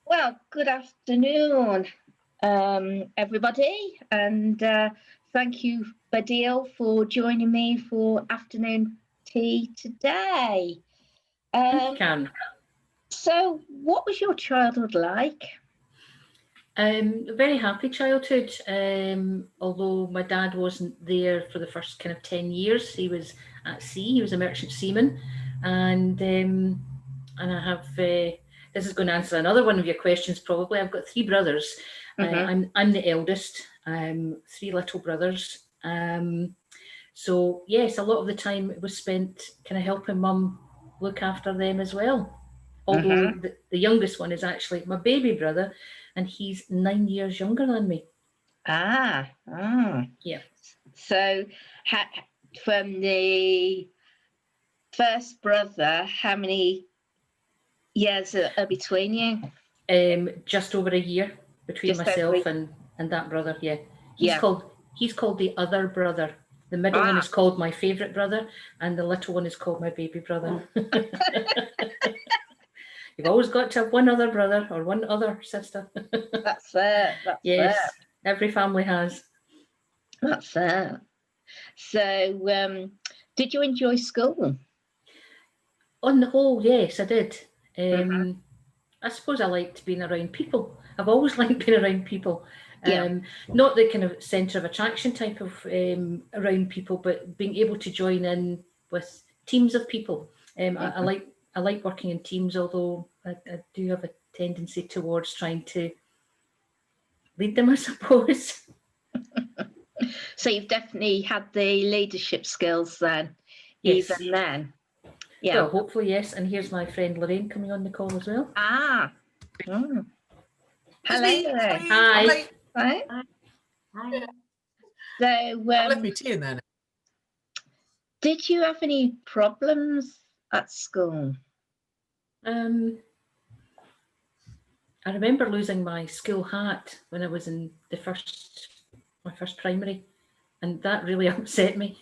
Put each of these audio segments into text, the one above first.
Well, good afternoon, everybody, and thank you, Bodil, for joining me for afternoon tea today. Can. So, what was your childhood like? Very happy childhood, although my dad wasn't there for the first kind of 10 years. He was at sea, he was a merchant seaman, and I have, this is going to answer another one of your questions probably. I've got three brothers. I'm the eldest, three little brothers. So yes, a lot of the time it was spent kind of helping mum look after them as well. Although the youngest one is actually my baby brother, and he's 9 years younger than me. Yeah. So, from the first brother, how many years are between you? Just over a year between myself and that brother. Yeah, he's called the other brother. The middle one is called my favourite brother, and the little one is called my baby brother. You've always got to have one other brother or one other sister. That's fair. Yes, every family has. That's fair. So, did you enjoy school? On the whole, yes, I did. I suppose I liked being around people. I've always liked being around people. Not the kind of centre of attraction type of around people, but being able to join in with teams of people. I like working in teams, although I do have a tendency towards trying to lead them, I suppose. So you've definitely had the leadership skills then, yes. Even then. Yeah. Well, hopefully, yes. And here's my friend Lorraine coming on the call as well. Hello. Hi. Hi. So, I've left me tea in there now. Did you have any problems at school? I remember losing my school hat when I was in my first primary, and that really upset me.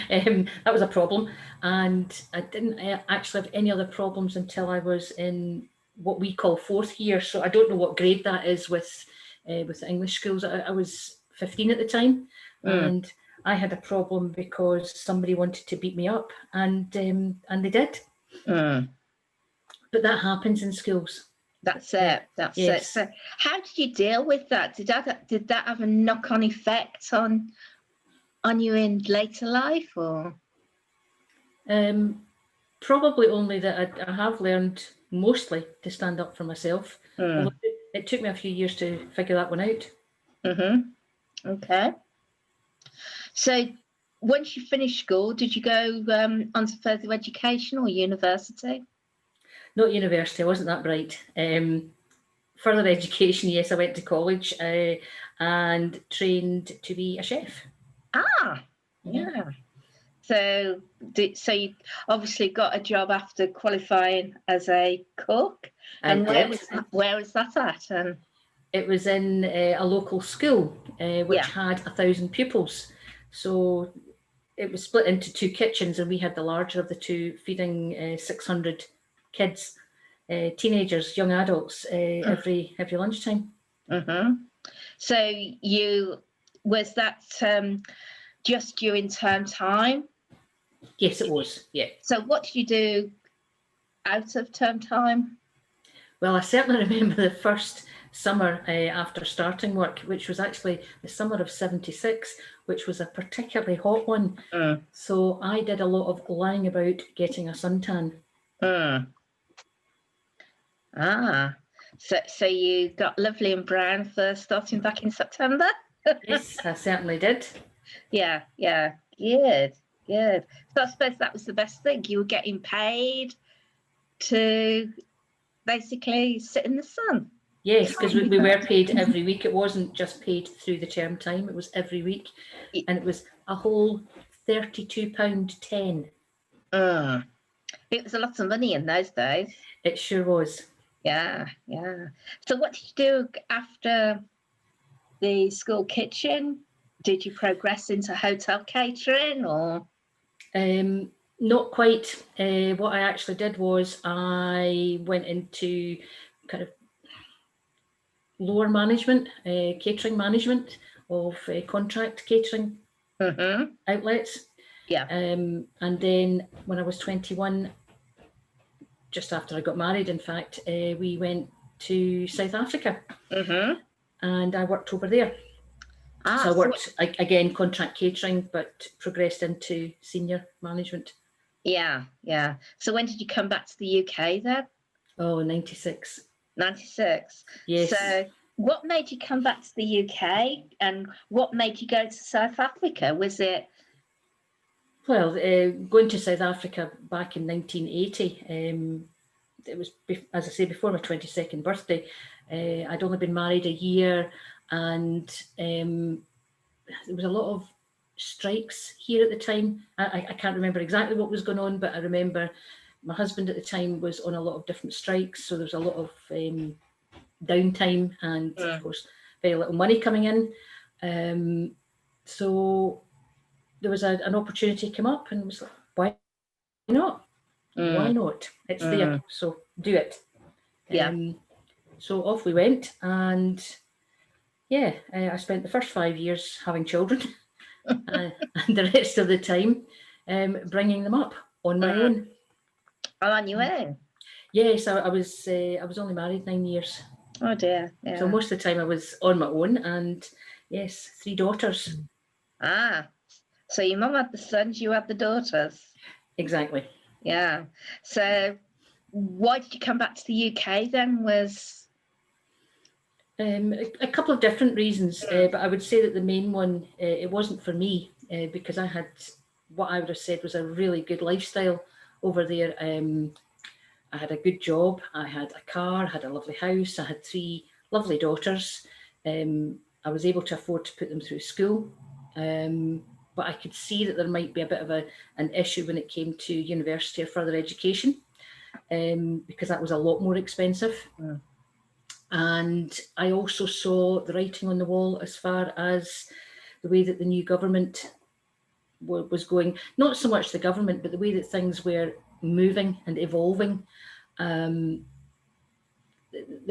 That was a problem, and I didn't actually have any other problems until I was in what we call fourth year. So I don't know what grade that is with the English schools. I was 15 at the time, and I had a problem because somebody wanted to beat me up, and they did. But that happens in schools. That's it. That's it. So, how did you deal with that? Did that have a knock-on effect on you in later life, or? Probably only that I have learned mostly to stand up for myself. Although it took me a few years to figure that one out. Okay. So, once you finished school, did you go on to further education or university? Not university, I wasn't that bright. Further education, yes, I went to college and trained to be a chef. Yeah. So you obviously got a job after qualifying as a cook. And where was that at? It was in a local school which had 1,000 pupils. So it was split into two kitchens, and we had the larger of the two, feeding 600 kids, teenagers, young adults, every lunchtime. So was that just during term time? Yes, it was. Yeah. So what did you do out of term time? Well, I certainly remember the first summer after starting work, which was actually the summer of 76, which was a particularly hot one. So I did a lot of lying about getting a suntan. So you got lovely and brown for starting back in September? Yes, I certainly did. Yeah, good. So I suppose that was the best thing. You were getting paid to basically sit in the sun. Yes, because we were paid every week. It wasn't just paid through the term time, it was every week. And it was a whole £32.10. It was a lot of money in those days. It sure was. Yeah. So what did you do after the school kitchen? Did you progress into hotel catering or? Not quite. What I actually did was I went into kind of lower management, catering management of contract catering outlets. Yeah. And then when I was 21, just after I got married, in fact, we went to South Africa and I worked over there. So I worked, again, contract catering, but progressed into senior management. Yeah, yeah. So when did you come back to the UK then? Oh, 96. 96. Yes. So what made you come back to the UK and what made you go to South Africa? Was it? Well, going to South Africa back in 1980, it was, as I say, before my 22nd birthday. I'd only been married a year, and there was a lot of strikes here at the time. I can't remember exactly what was going on, but I remember my husband at the time was on a lot of different strikes, so there was a lot of downtime and, of course, very little money coming in. So there was an opportunity come up, and was like, why not? Why not? It's there, so do it. Yeah. So off we went, and yeah, I spent the first 5 years having children, and the rest of the time bringing them up on my own. Oh, on your own? Yes, I was only married 9 years. Oh dear. Yeah. So most of the time I was on my own, and yes, 3 daughters. So your mum had the sons, you had the daughters. Exactly. Yeah. So why did you come back to the UK then? Was a couple of different reasons, but I would say that the main one, it wasn't for me, because I had what I would have said was a really good lifestyle over there. I had a good job, I had a car, I had a lovely house, I had 3 lovely daughters. I was able to afford to put them through school, but I could see that there might be a bit of an issue when it came to university or further education, because that was a lot more expensive. And I also saw the writing on the wall as far as the way that the new government was going, not so much the government, but the way that things were moving and evolving. There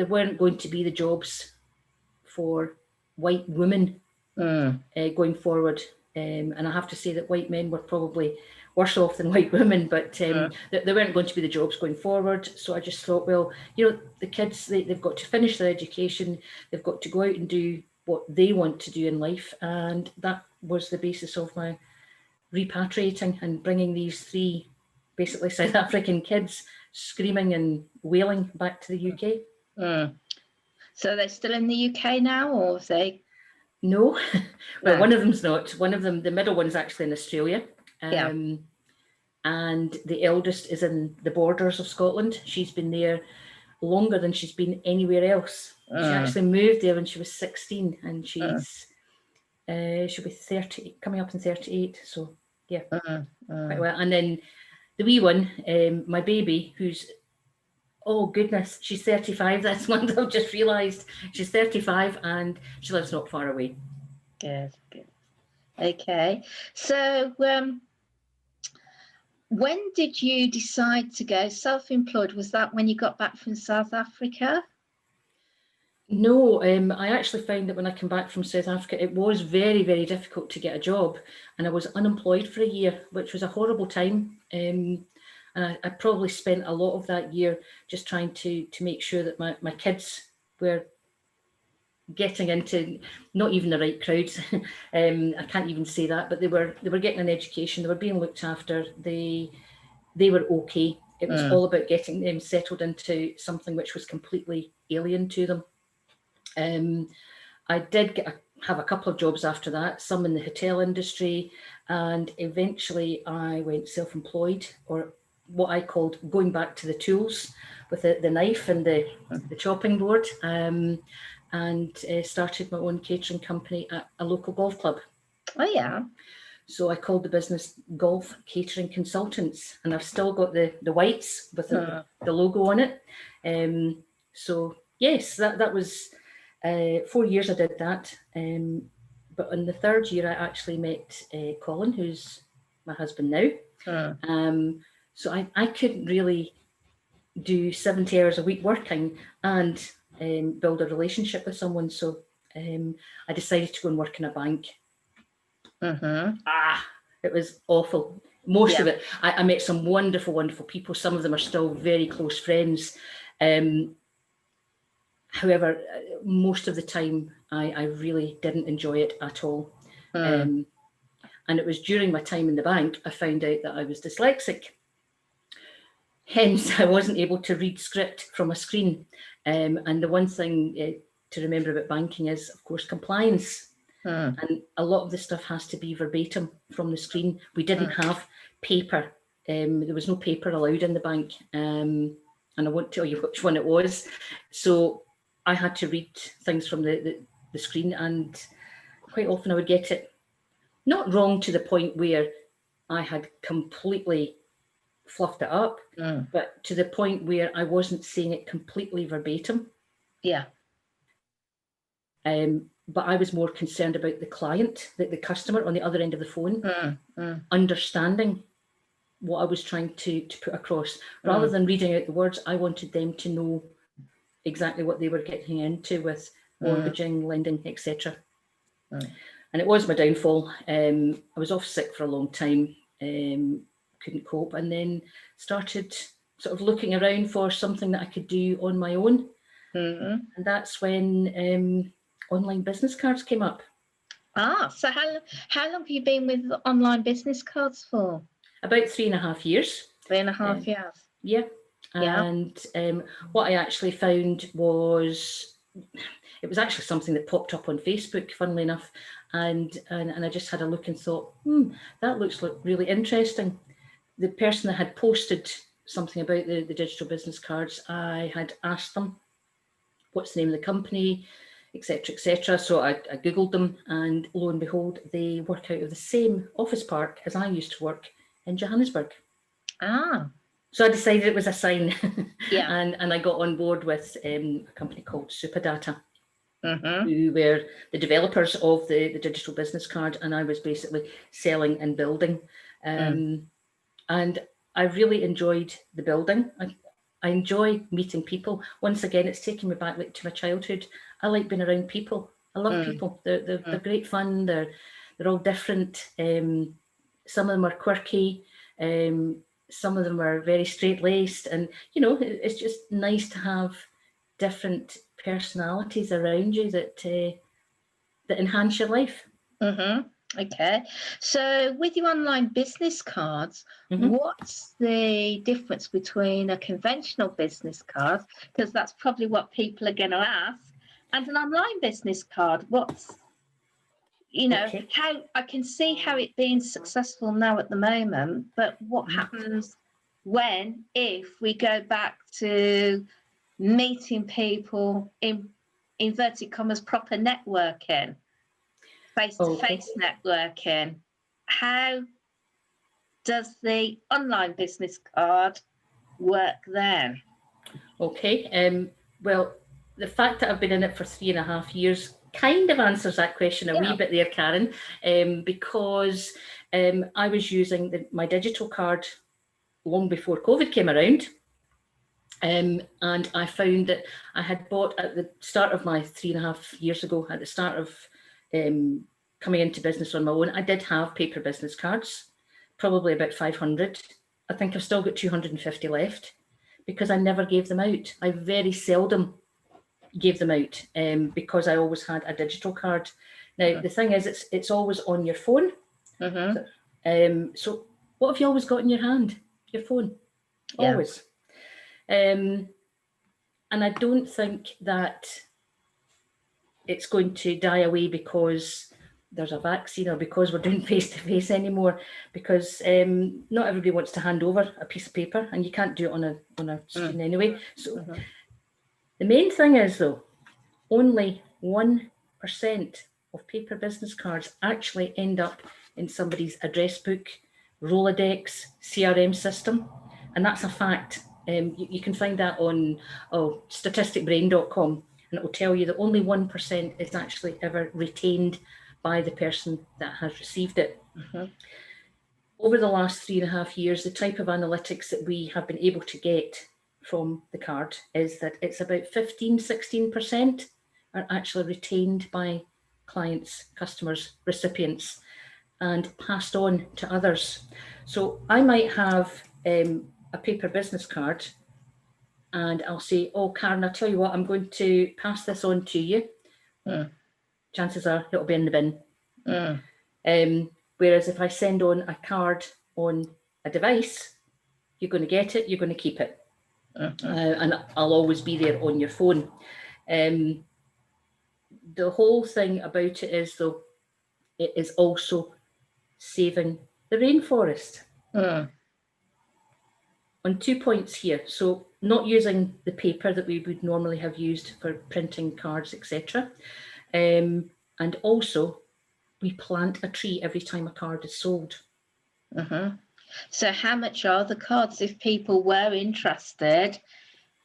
weren't going to be the jobs for white women going forward. And I have to say that white men were probably worse off than white women, but there weren't going to be the jobs going forward. So I just thought, well, the kids, they've got to finish their education, they've got to go out and do what they want to do in life. And that was the basis of my repatriating and bringing these 3 basically South African kids screaming and wailing back to the UK. So they're still in the UK now, or have they? No. Well, one of them's not. One of them, the middle one's actually in Australia. And the eldest is in the borders of Scotland. She's been there longer than she's been anywhere else. She actually moved there when she was 16, and she'll be 30, coming up in 38. So yeah, quite well. And then the wee one, my baby, who's, oh goodness, she's 35 this month. I've just realised she's 35 and she lives not far away. Good. Okay. So when did you decide to go self-employed? Was that when you got back from South Africa? No, I actually found that when I came back from South Africa, it was very, very difficult to get a job, and I was unemployed for a year, which was a horrible time. And I probably spent a lot of that year just trying to make sure that my kids were getting into not even the right crowds. I can't even say that, but they were getting an education, they were being looked after, they were okay. It was all about getting them settled into something which was completely alien to them. I did have a couple of jobs after that, some in the hotel industry, and eventually I went self-employed, or what I called going back to the tools with the knife and the chopping board, and started my own catering company at a local golf club. Oh yeah. So I called the business Golf Catering Consultants, and I've still got the whites with the logo on it. So yes, that was 4 years I did that. But in the 3rd year, I actually met Colin, who's my husband now. So I couldn't really do 70 hours a week working and build a relationship with someone. So I decided to go and work in a bank. It was awful. Most of it, I met some wonderful, wonderful people. Some of them are still very close friends. However, most of the time, I really didn't enjoy it at all. And it was during my time in the bank, I found out that I was dyslexic. Hence, I wasn't able to read script from a screen. And the one thing to remember about banking is, of course, compliance. And a lot of the stuff has to be verbatim from the screen. We didn't have paper. There was no paper allowed in the bank. And I won't tell you which one it was. So I had to read things from the screen, and quite often I would get it not wrong to the point where I had completely fluffed it up, but to the point where I wasn't saying it completely verbatim. But I was more concerned about the client, the customer on the other end of the phone, understanding what I was trying to put across. Rather than reading out the words, I wanted them to know exactly what they were getting into with mortgaging, lending, etc. And it was my downfall. I was off sick for a long time, couldn't cope, and then started sort of looking around for something that I could do on my own. And that's when online business cards came up. So how long have you been with online business cards for? About 3.5 years. 3.5 years. Yeah. And what I actually found was, it was actually something that popped up on Facebook, funnily enough, and I just had a look and thought, that looks really interesting. The person that had posted something about the digital business cards, I had asked them, what's the name of the company, etc., etc. So I Googled them, and lo and behold, they work out of the same office park as I used to work in Johannesburg. So I decided it was a sign. And I got on board with a company called Superdata, who were the developers of the digital business card, and I was basically selling and building. And I really enjoyed the building. I enjoy meeting people. Once again, it's taking me back to my childhood. I like being around people. I love people. They're great fun. They're all different. Some of them are quirky. Some of them are very straight-laced, and it's just nice to have different personalities around you that enhance your life. Okay, so with your online business cards, what's the difference between a conventional business card, because that's probably what people are going to ask, and an online business card? What's, how I can see how it being successful now at the moment, but what happens if we go back to meeting people in inverted commas proper networking, face-to-face networking? How does the online business card work then? Well, the fact that I've been in it for 3.5 years kind of answers that question a wee bit there, Karen, because I was using my digital card long before COVID came around. And I found that I had bought at the start of my 3.5 years ago, at the start of coming into business on my own, I did have paper business cards, probably about 500. I think I've still got 250 left, because I never gave them out. I very seldom gave them out because I always had a digital card. Now, the thing is, it's always on your phone. So what have you always got in your hand? Your phone, always. And I don't think that it's going to die away because there's a vaccine or because we're doing face-to-face anymore, because not everybody wants to hand over a piece of paper, and you can't do it on a screen anyway. So the main thing is, though, only 1% of paper business cards actually end up in somebody's address book, Rolodex, CRM system, and that's a fact. You can find that on statisticbrain.com, and it will tell you that only 1% is actually ever retained by the person that has received it. Over the last 3.5 years, the type of analytics that we have been able to get from the card is that it's about 15-16% are actually retained by clients, customers, recipients, and passed on to others. So I might have a paper business card, and I'll say, oh, Karen, I'll tell you what, I'm going to pass this on to you. Chances are it'll be in the bin. Whereas if I send on a card on a device, you're going to get it, you're going to keep it. And I'll always be there on your phone. The whole thing about it is, though, it is also saving the rainforest. On 2 points here. So not using the paper that we would normally have used for printing cards, etc. And also, we plant a tree every time a card is sold. So how much are the cards if people were interested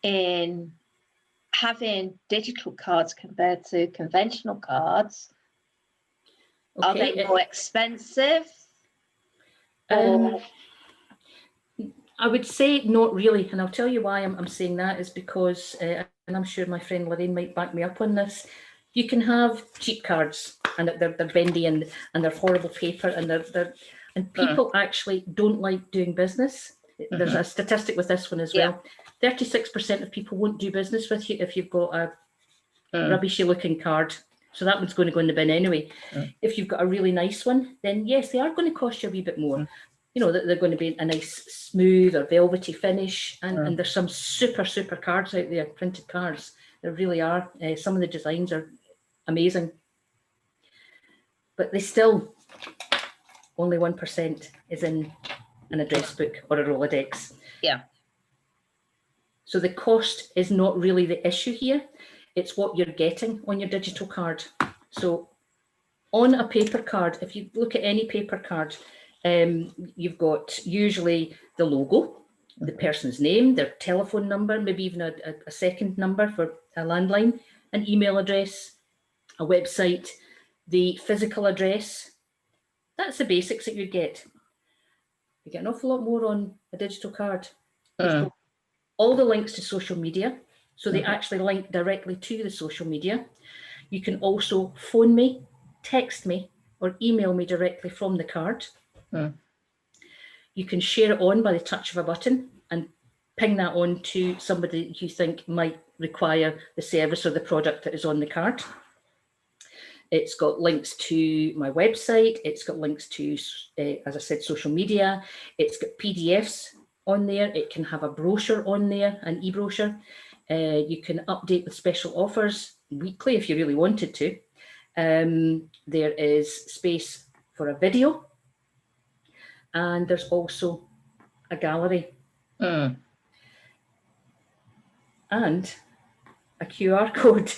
in having digital cards compared to conventional cards? Okay. Are they more expensive? I would say not really, and I'll tell you why I'm saying that is because, and I'm sure my friend Lorraine might back me up on this, you can have cheap cards and they're bendy and they're horrible paper and people actually don't like doing business. There's a statistic with this one as well. 36% of people won't do business with you if you've got a rubbishy looking card. So that one's going to go in the bin anyway. If you've got a really nice one, then yes, they are going to cost you a wee bit more. You know, they're going to be a nice smooth or velvety finish. And there's some super cards out there, printed cards. There really are. Some of the designs are amazing. But they still, only 1% is in an address book or a Rolodex. So the cost is not really the issue here. It's what you're getting on your digital card. So on a paper card, if you look at any paper card, you've got usually the logo, the person's name, their telephone number, maybe even a second number for a landline, an email address, a website, the physical address. That's the basics that you get. You get an awful lot more on a digital card. You've got all the links to social media. So they actually link directly to the social media. You can also phone me, text me, or email me directly from the card. You can share it on by the touch of a button and ping that on to somebody you think might require the service or the product that is on the card. It's got links to my website. It's got links to, as I said, social media. It's got PDFs on there. It can have a brochure on there, an e-brochure. You can update with special offers weekly if you really wanted to. There is space for a video. And there's also a gallery. And a QR code.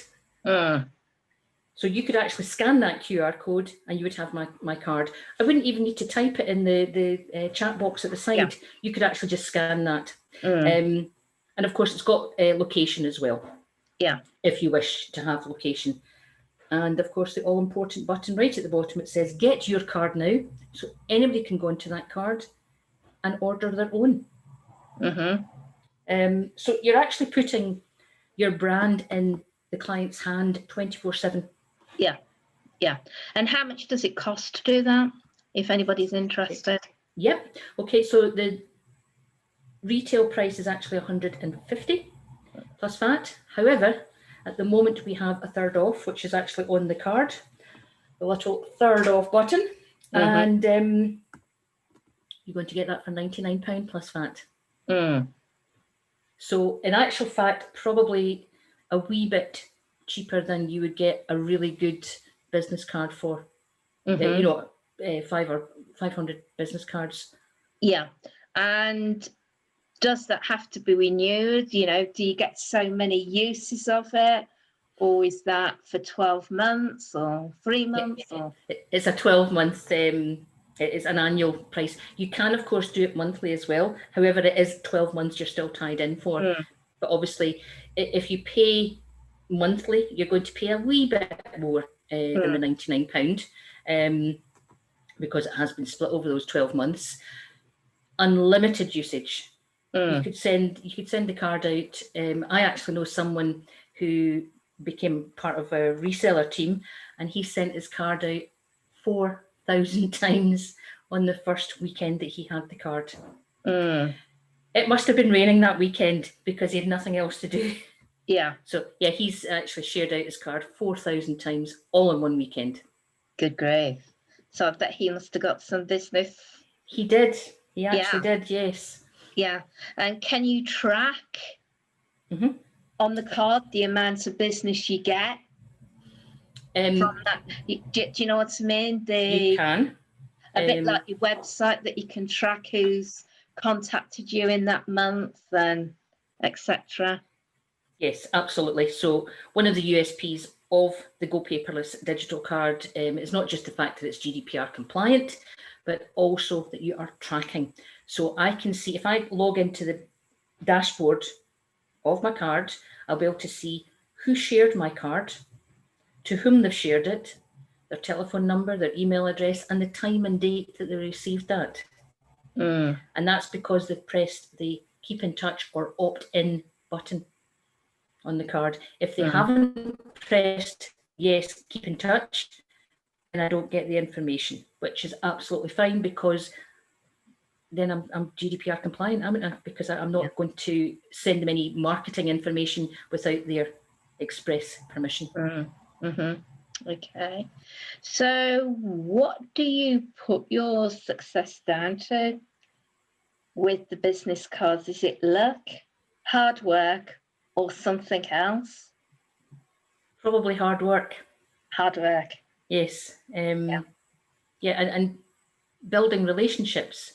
So you could actually scan that QR code and you would have my card. I wouldn't even need to type it in the chat box at the side. You could actually just scan that. And of course, it's got location as well. If you wish to have location. And of course, the all-important button right at the bottom, it says, get your card now. So anybody can go into that card and order their own. So you're actually putting your brand in the client's hand 24/7. And how much does it cost to do that, if anybody's interested? Okay, so the retail price is actually 150 plus VAT. However, at the moment we have a third off, which is actually on the card, the little third off button, and you're going to get that for £99 plus VAT. So in actual fact, probably a wee bit cheaper than you would get a really good business card for. 500 business cards. And does that have to be renewed? You know, do you get so many uses of it, or is that for 12 months or 3 months? It's a 12-month. It is an annual price. You can, of course, do it monthly as well. However, it is 12 months you're still tied in for. But obviously, if you pay monthly, you're going to pay a wee bit more than the £99, because it has been split over those 12 months. Unlimited usage. You could send the card out. I actually know someone who became part of our reseller team, and he sent his card out 4,000 times on the first weekend that he had the card. It must have been raining that weekend because he had nothing else to do. Yeah. So yeah, he's actually shared out his card 4,000 times all in one weekend. Good grief. So I bet he must have got some business. He did. He actually did, yes. Yeah. And can you track on the card the amount of business you get from that? Do you know what I mean? You can. A bit like your website, that you can track who's contacted you in that month and etc. Yes, absolutely. So one of the USPs of the Go Paperless digital card is not just the fact that it's GDPR compliant, but also that you are tracking. So I can see, if I log into the dashboard of my card, I'll be able to see who shared my card, to whom they've shared it, their telephone number, their email address, and the time and date that they received that. And that's because they've pressed the keep in touch or opt in button on the card. If they haven't pressed yes, keep in touch, then I don't get the information, which is absolutely fine, because then I'm GDPR compliant, am I? Because I'm not going to send them any marketing information without their express permission. Okay. So what do you put your success down to with the business cards? Is it luck, hard work, or something else? Probably hard work. Hard work. Yes. And building relationships,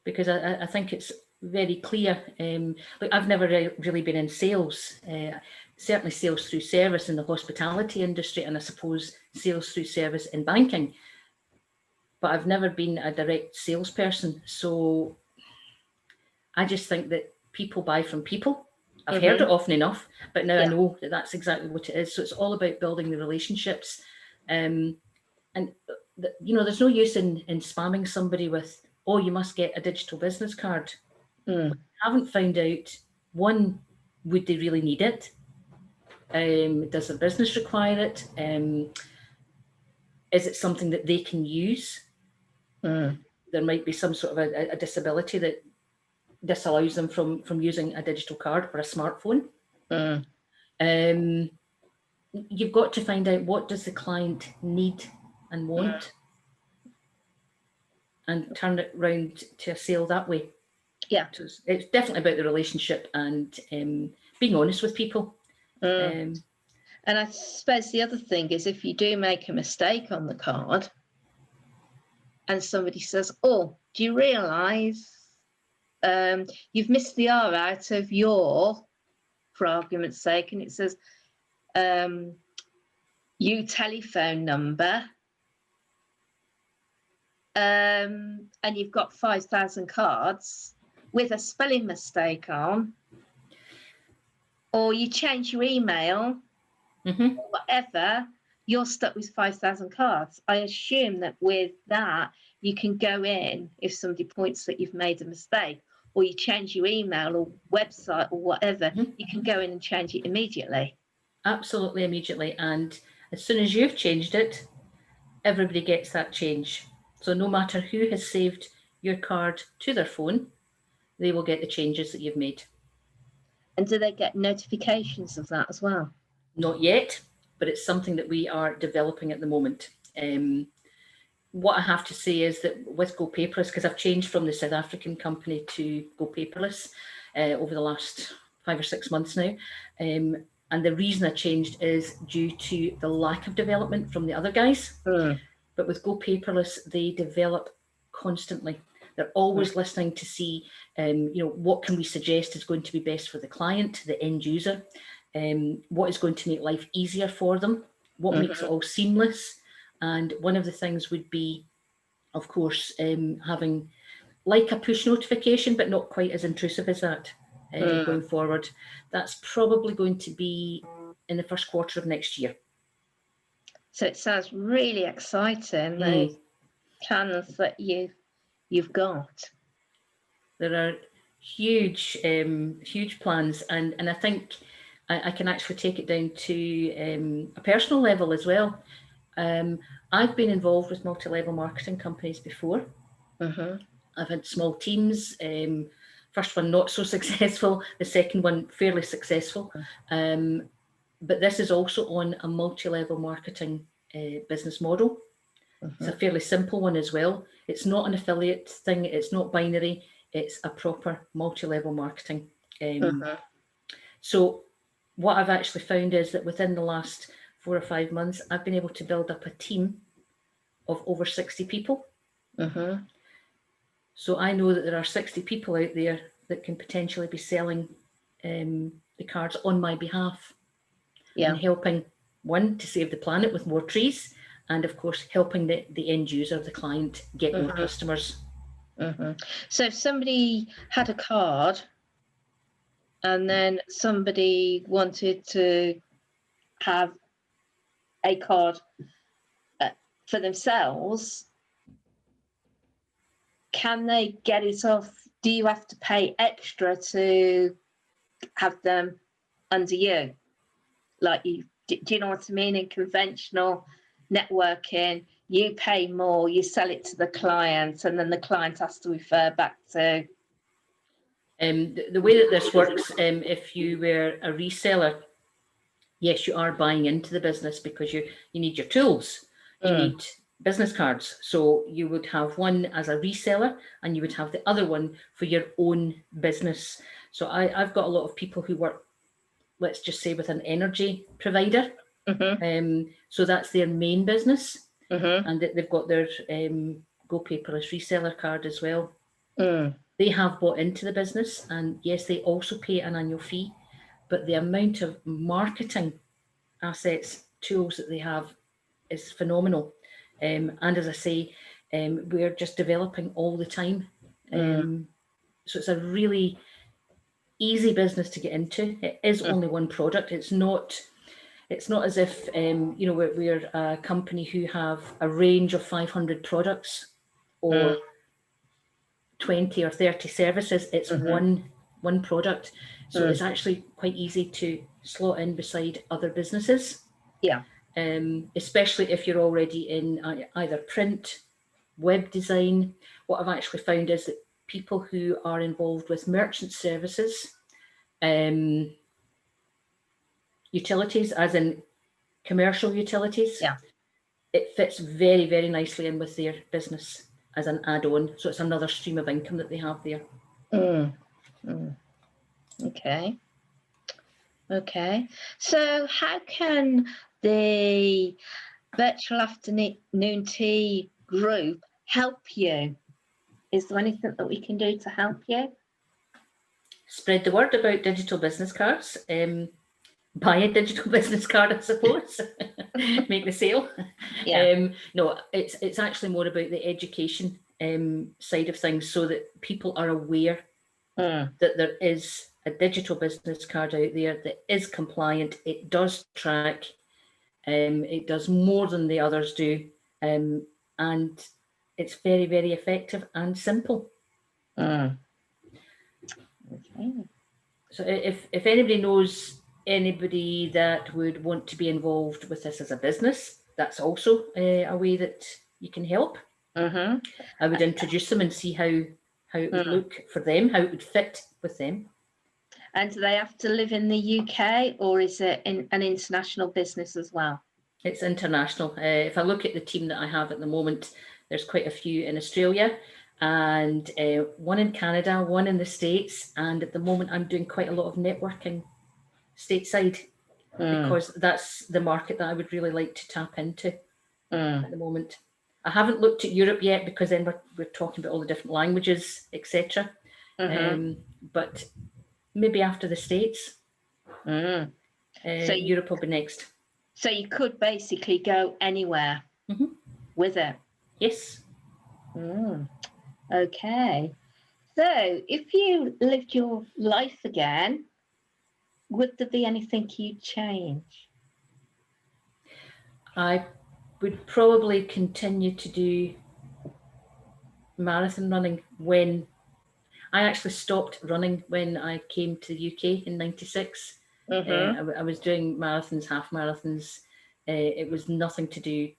because I think it's very clear. Look, I've never really been in sales, certainly sales through service in the hospitality industry, and I suppose sales through service in banking, but I've never been a direct salesperson. So I just think that people buy from people. I've heard it often enough, but now I know that that's exactly what it is. So it's all about building the relationships. And there's no use in spamming somebody with, oh, you must get a digital business card. We haven't found out, one, would they really need it? Does the business require it? Is it something that they can use? There might be some sort of a disability that disallows them from using a digital card or a smartphone. You've got to find out, what does the client need and want, and turn it round to a sale that way. Yeah. So it's definitely about the relationship and being honest with people. And I suppose the other thing is, if you do make a mistake on the card and somebody says, oh, do you realise you've missed the R out of your, for argument's sake, and it says your telephone number, and you've got 5,000 cards with a spelling mistake on, or you change your email, or whatever, you're stuck with 5,000 cards. I assume that with that, you can go in, if somebody points that you've made a mistake, or you change your email or website or whatever, you can go in and change it immediately. Absolutely immediately. And as soon as you've changed it, everybody gets that change. So no matter who has saved your card to their phone, they will get the changes that you've made. And do they get notifications of that as well? Not yet, but it's something that we are developing at the moment. What I have to say is that with Go Paperless, because I've changed from the South African company to Go Paperless over the last 5 or 6 months now, and the reason I changed is due to the lack of development from the other guys. But with Go Paperless, they develop constantly. They're always listening to see, what can we suggest is going to be best for the client, the end user, what is going to make life easier for them, what makes it all seamless. And one of the things would be, of course, having like a push notification, but not quite as intrusive as that going forward. That's probably going to be in the first quarter of next year. So it sounds really exciting, those plans that you've got. There are huge plans, and I think I can actually take it down to a personal level as well. I've been involved with multi-level marketing companies before. I've had small teams. First one not so successful, the second one fairly successful. But this is also on a multi-level marketing business model. It's a fairly simple one as well. It's not an affiliate thing. It's not binary. It's a proper multi-level marketing. So what I've actually found is that within the last 4 or 5 months, I've been able to build up a team of over 60 people. So I know that there are 60 people out there that can potentially be selling the cards on my behalf, and helping, one, to save the planet with more trees, and of course helping the end user, the client, get more customers. So if somebody had a card and then somebody wanted to have a card for themselves, can they get it off? Do you have to pay extra to have them under you? Like, do you know what I mean? In conventional networking, you pay more, you sell it to the client, and then the client has to refer back to. The way that this works, if you were a reseller, yes, you are buying into the business because you need your tools, you need business cards. So you would have one as a reseller, and you would have the other one for your own business. So I've got a lot of people who work, let's just say, with an energy provider. So that's their main business, and they've got their Go Paperless reseller card as well. They have bought into the business, and yes, they also pay an annual fee, but the amount of marketing assets, tools that they have is phenomenal. And as I say, we're just developing all the time. So it's a really easy business to get into. It is only one product. It's not as if we're a company who have a range of 500 products or 20 or 30 services. It's one product. So it's actually quite easy to slot in beside other businesses. Especially if you're already in either print, web design. What I've actually found is that people who are involved with merchant services, utilities, as in commercial utilities, it fits very, very nicely in with their business as an add-on. So it's another stream of income that they have there. Okay. So how can the Virtual Afternoon Tea group help you? Is there anything that we can do to help you? Spread the word about digital business cards. Buy a digital business card, I suppose. Make the sale. No, it's actually more about the education side of things, so that people are aware that there is a digital business card out there that is compliant. It does track. It does more than the others do, and it's very, very effective and simple. So if anybody knows anybody that would want to be involved with this as a business, that's also a way that you can help. I would introduce them and see how it would look for them, how it would fit with them. And do they have to live in the UK, or is it an international business as well? It's international. If I look at the team that I have at the moment, there's quite a few in Australia, and one in Canada, one in the States, and at the moment I'm doing quite a lot of networking stateside, because that's the market that I would really like to tap into at the moment. I haven't looked at Europe yet, because then we're talking about all the different languages, etc. But maybe after the States, so Europe will be next. So you could basically go anywhere with it. Yes. Okay. So if you lived your life again, would there be anything you'd change? I would probably continue to do marathon running when I actually stopped running when I came to the UK in '96. I was doing marathons, half marathons. It was nothing to do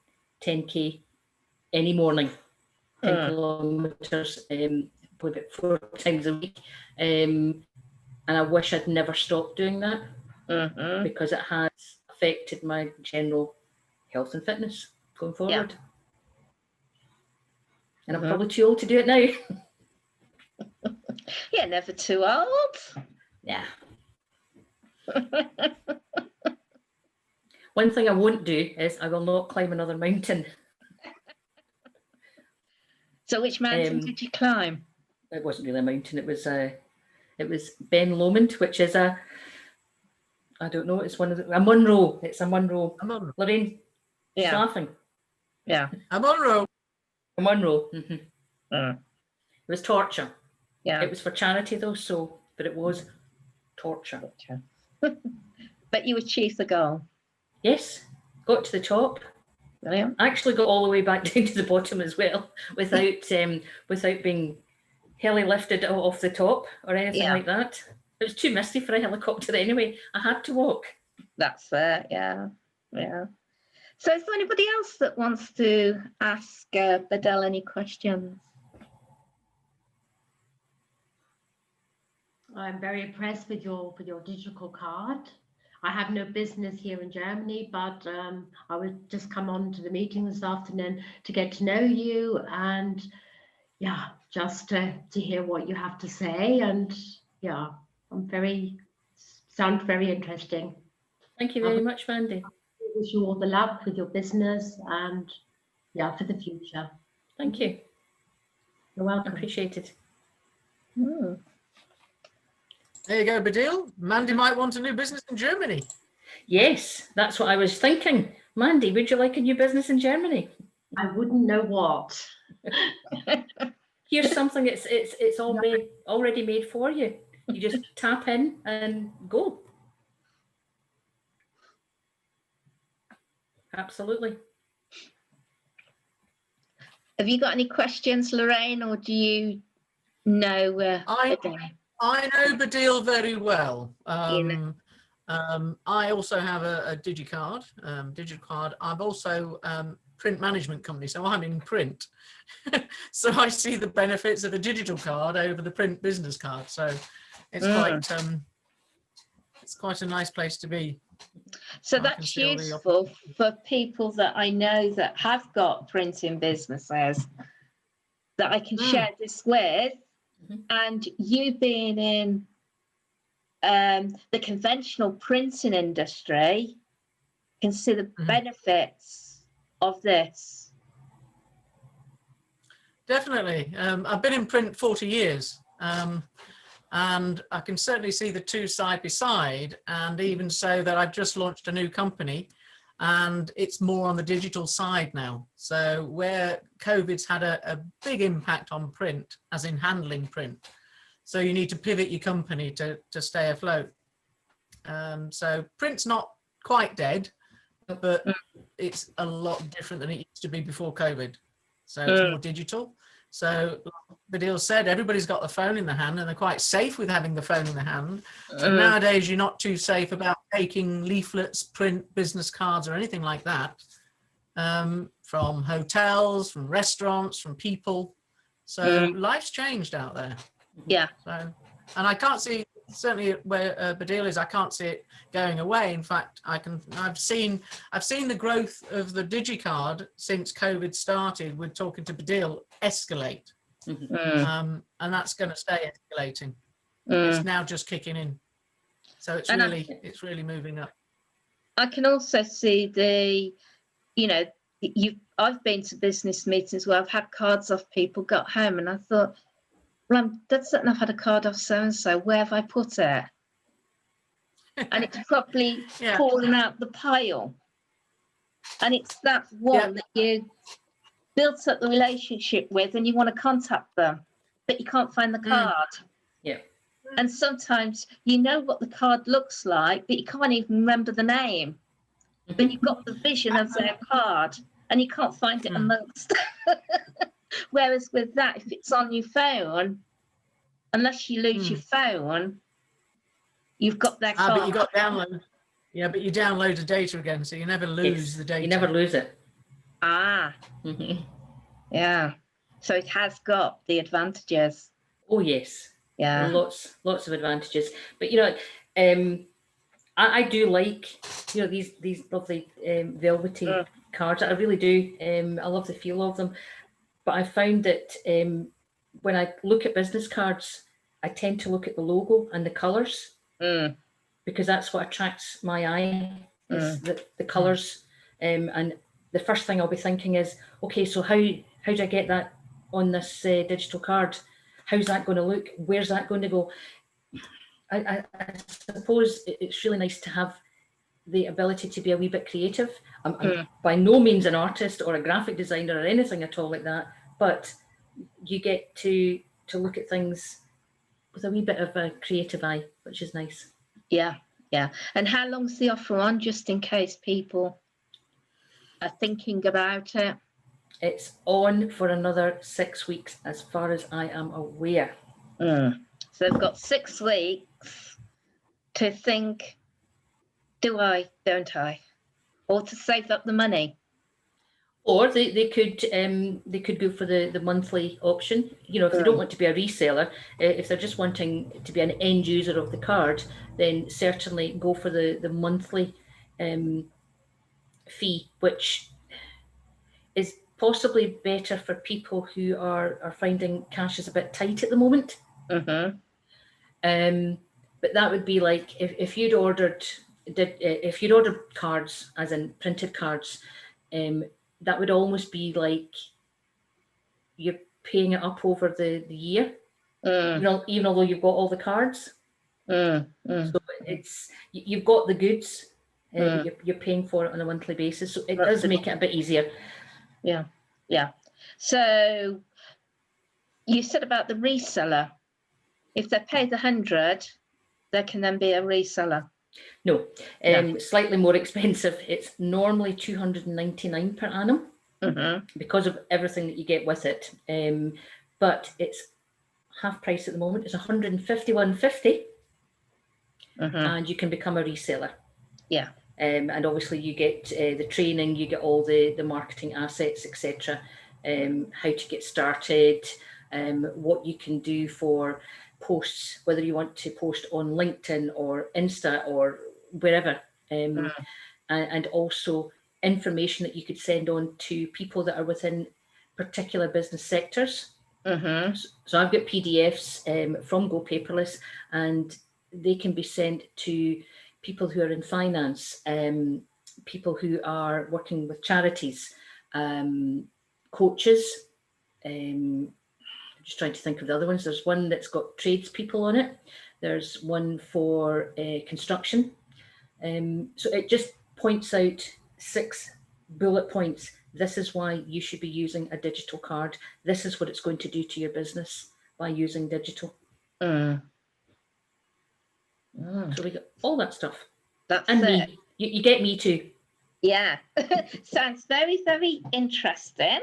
10K any morning, 10 kilometres, probably about 4 times a week. And I wish I'd never stopped doing that because it has affected my general health and fitness going forward. Yeah. And I'm probably too old to do it now. You're never too old. Yeah. One thing I won't do is I will not climb another mountain. So which mountain did you climb? It wasn't really a mountain. It was Ben Lomond, which is I don't know. It's a Munro. It's a Munro. Lorraine, she's laughing. Yeah. A Munro. A Munro. It was torture. Yeah. It was for charity though, but it was torture. But you achieved the goal. Yes, got to the top. Brilliant. I actually got all the way back down to the bottom as well, without being heli lifted off the top or anything like that. It was too misty for a helicopter anyway. I had to walk. That's fair. Yeah. So is there anybody else that wants to ask Bodil any questions? I'm very impressed with your digital card. I have no business here in Germany, but I would just come on to the meeting this afternoon to get to know you and just to hear what you have to say. And sounds very interesting. Thank you very much, Mandy. I wish you all the luck with your business and for the future. Thank you. You're welcome. Appreciate it. There you go, Bodil. Mandy might want a new business in Germany. Yes, that's what I was thinking. Mandy, would you like a new business in Germany? I wouldn't know what. Here's something it's already made for you. You just tap in and go. Absolutely. Have you got any questions, Lorraine, or do you know? I know Bodil very well. I also have a digital card. I've also print management company, so I'm in print. So I see the benefits of a digital card over the print business card. So it's quite a nice place to be. So that's useful for people that I know that have got printing businesses that I can share this with. And you being in the conventional printing industry, can see the benefits of this. Definitely. I've been in print 40 years. And I can certainly see the two side by side, and even so that I've just launched a new company and it's more on the digital side now. So where COVID's had a big impact on print, as in handling print. So you need to pivot your company to stay afloat. So print's not quite dead, but it's a lot different than it used to be before COVID. So it's more digital. So like Bodil said, everybody's got the phone in the hand and they're quite safe with having the phone in the hand. Nowadays, you're not too safe about taking leaflets, print, business cards or anything like that from hotels, from restaurants, from people. So life's changed out there. Yeah. So, and I can't see, certainly where Bodil is, I can't see it going away. In fact, I've seen the growth of the DigiCard since COVID started. We're talking to Bodil escalate, and that's going to stay escalating. It's now just kicking in, so it's really moving up. I can also see I've been to business meetings where I've had cards off people, got home, and I thought, well, I'm dead certain I've had a card off so-and-so. Where have I put it? And it's probably fallen out the pile. And it's that one that you built up the relationship with and you want to contact them, but you can't find the card. Yeah. And sometimes you know what the card looks like, but you can't even remember the name. But you've got the vision of their card and you can't find it amongst. Whereas with that, if it's on your phone unless you lose your phone, you've got their card. But you got download. Yeah, but you download the data again, so you never lose the data. You never lose it. Yeah. So it has got the advantages. Oh yes. Yeah. Lots of advantages. But I do like these lovely velvety cards. I really do. I love the feel of them. But I found that when I look at business cards, I tend to look at the logo and the colours because that's what attracts my eye. Is the colours, and the first thing I'll be thinking is, okay, so how do I get that on this digital card? How's that going to look? Where's that going to go? I suppose it's really nice to have the ability to be a wee bit creative. I'm by no means an artist or a graphic designer or anything at all like that, but you get to look at things with a wee bit of a creative eye, which is nice. Yeah. And how long's the offer on, just in case people are thinking about it? It's on for another 6 weeks, as far as I am aware. So they've got 6 weeks to think, do I, don't I? Or to save up the money. Or they could go for the monthly option. If they don't want to be a reseller, if they're just wanting to be an end user of the card, then certainly go for the monthly fee, which is possibly better for people who are finding cash is a bit tight at the moment. But that would be like if you'd ordered cards, as in printed cards, that would almost be like you're paying it up over the year, even although you've got all the cards. So it's you've got the goods, you're paying for it on a monthly basis, so it does make it a bit easier. Yeah. So you said about the reseller. If they pay the 100, they can then be a reseller. No, slightly more expensive. It's normally $299 per annum because of everything that you get with it. But it's half price at the moment. It's $151.50, and you can become a reseller. Yeah. And obviously you get the training, you get all the marketing assets, etc. How to get started, what you can do for posts, whether you want to post on LinkedIn or Insta or wherever, and also information that you could send on to people that are within particular business sectors. So I've got PDFs from Go Paperless, and they can be sent to people who are in finance, people who are working with charities, coaches. I'm just trying to think of the other ones. There's one that's got tradespeople on it. There's one for construction. So it just points out 6 bullet points. This is why you should be using a digital card. This is what it's going to do to your business by using digital. So we got all that stuff. That's and it. Me. You get me too. Yeah. Sounds very, very interesting.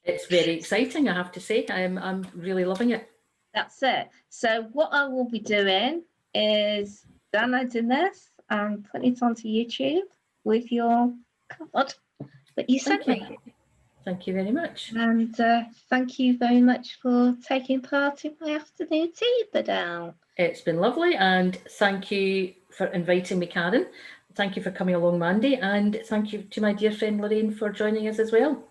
It's very exciting, I have to say. I'm really loving it. That's it. So what I will be doing is downloading this and putting it onto YouTube with your card that you sent me. Thank you very much. And thank you very much for taking part in my afternoon tea, Bodil. It's been lovely, and thank you for inviting me, Karen. Thank you for coming along, Mandy, and thank you to my dear friend Lorraine for joining us as well.